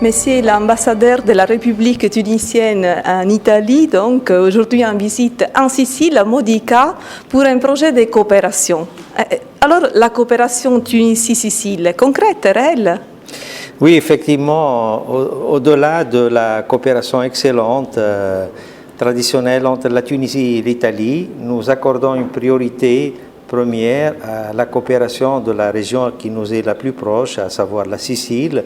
Monsieur l'ambassadeur de la République tunisienne en Italie, donc aujourd'hui en visite en Sicile, à Modica, pour un projet de coopération. Alors, la coopération Tunisie-Sicile, concrète, réelle? Oui, effectivement, au-delà de la coopération excellente, traditionnelle entre la Tunisie et l'Italie, nous accordons une priorité première à la coopération de la région qui nous est la plus proche, à savoir la Sicile,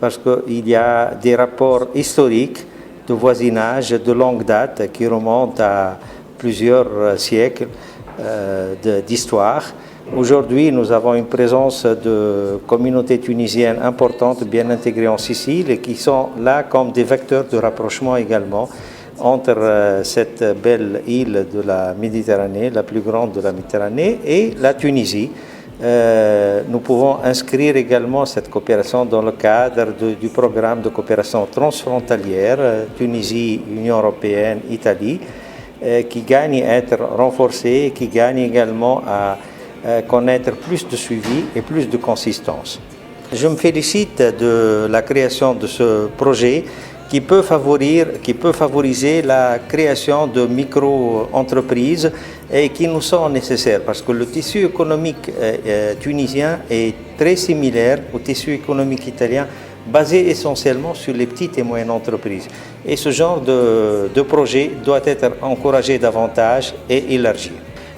parce qu'il y a des rapports historiques de voisinage de longue date qui remontent à plusieurs siècles d'histoire. Aujourd'hui, nous avons une présence de communautés tunisiennes importantes, bien intégrées en Sicile, et qui sont là comme des vecteurs de rapprochement également entre cette belle île de la Méditerranée, la plus grande de la Méditerranée, et la Tunisie. Nous pouvons inscrire également cette coopération dans le cadre du programme de coopération transfrontalière Tunisie, Union européenne, Italie, qui gagne à être renforcé et qui gagne également à connaître plus de suivi et plus de consistance. Je me félicite de la création de ce projet qui peut favoriser la création de micro-entreprises et qui nous sont nécessaires parce que le tissu économique tunisien est très similaire au tissu économique italien basé essentiellement sur les petites et moyennes entreprises. Et ce genre de projet doit être encouragé davantage et élargi.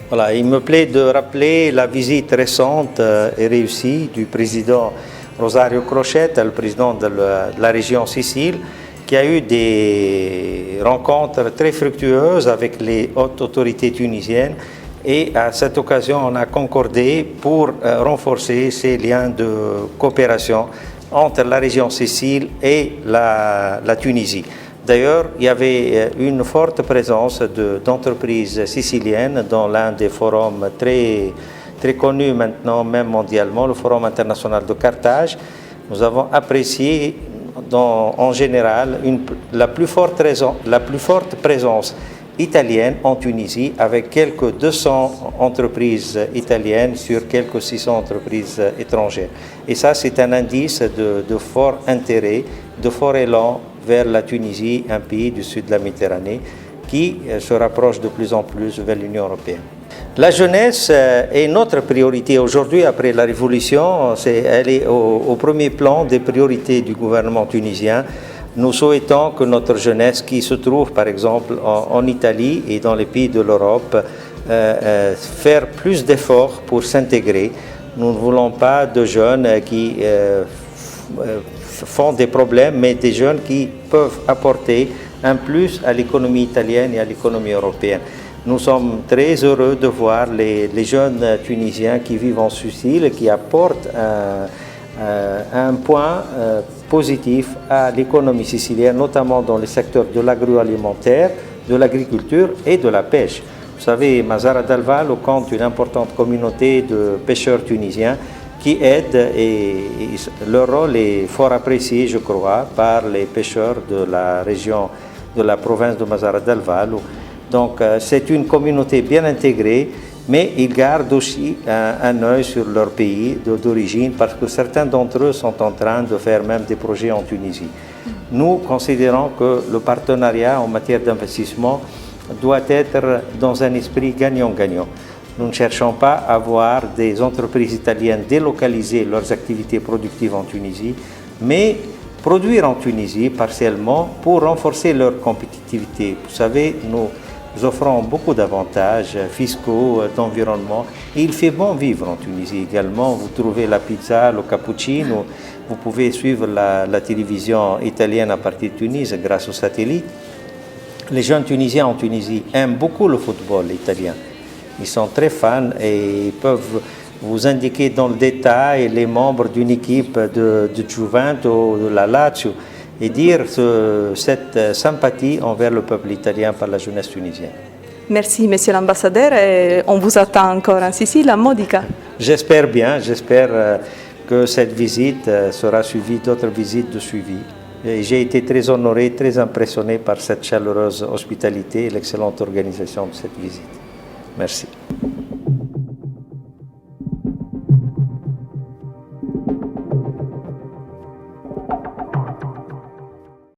Voilà, il me plaît de rappeler la visite récente et réussie du président Rosario Crocetta, le président de la région Sicile, qui a eu des rencontres très fructueuses avec les hautes autorités tunisiennes et à cette occasion on a concordé pour renforcer ces liens de coopération entre la région Sicile et la Tunisie. D'ailleurs, il y avait une forte présence d'entreprises siciliennes dans l'un des forums très connus maintenant, même mondialement, le Forum international de Carthage. Nous avons apprécié en général la plus forte présence italienne en Tunisie avec quelques 200 entreprises italiennes sur quelques 600 entreprises étrangères. Et ça, c'est un indice de fort intérêt, de fort élan vers la Tunisie, un pays du sud de la Méditerranée qui se rapproche de plus en plus vers l'Union européenne. La jeunesse est notre priorité aujourd'hui après la révolution, elle est au premier plan des priorités du gouvernement tunisien. Nous souhaitons que notre jeunesse qui se trouve par exemple en Italie et dans les pays de l'Europe faire plus d'efforts pour s'intégrer. Nous ne voulons pas de jeunes qui font des problèmes, mais des jeunes qui peuvent apporter un plus à l'économie italienne et à l'économie européenne. Nous sommes très heureux de voir les jeunes Tunisiens qui vivent en Sicile et qui apportent un point positif à l'économie sicilienne, notamment dans les secteurs de l'agroalimentaire, de l'agriculture et de la pêche. Vous savez, Mazara del Vallo compte une importante communauté de pêcheurs tunisiens qui aident et leur rôle est fort apprécié, je crois, par les pêcheurs de la région, de la province de Mazara del Vallo. Donc c'est une communauté bien intégrée, mais ils gardent aussi un œil sur leur pays d'origine parce que certains d'entre eux sont en train de faire même des projets en Tunisie. Nous considérons que le partenariat en matière d'investissement doit être dans un esprit gagnant-gagnant. Nous ne cherchons pas à voir des entreprises italiennes délocaliser leurs activités productives en Tunisie, mais produire en Tunisie partiellement pour renforcer leur compétitivité. Vous savez, nous offrons beaucoup d'avantages fiscaux, d'environnement. Et il fait bon vivre en Tunisie également. Vous trouvez la pizza, le cappuccino. Vous pouvez suivre la télévision italienne à partir de Tunis grâce au satellite. Les jeunes Tunisiens en Tunisie aiment beaucoup le football italien. Ils sont très fans et ils peuvent vous indiquer dans le détail les membres d'une équipe de Juventus ou de la Lazio et dire cette sympathie envers le peuple italien par la jeunesse tunisienne. Merci, monsieur l'ambassadeur, et on vous attend encore en Sicile, à Modica. J'espère bien, j'espère que cette visite sera suivie d'autres visites de suivi. J'ai été très honoré, très impressionné par cette chaleureuse hospitalité et l'excellente organisation de cette visite. Merci.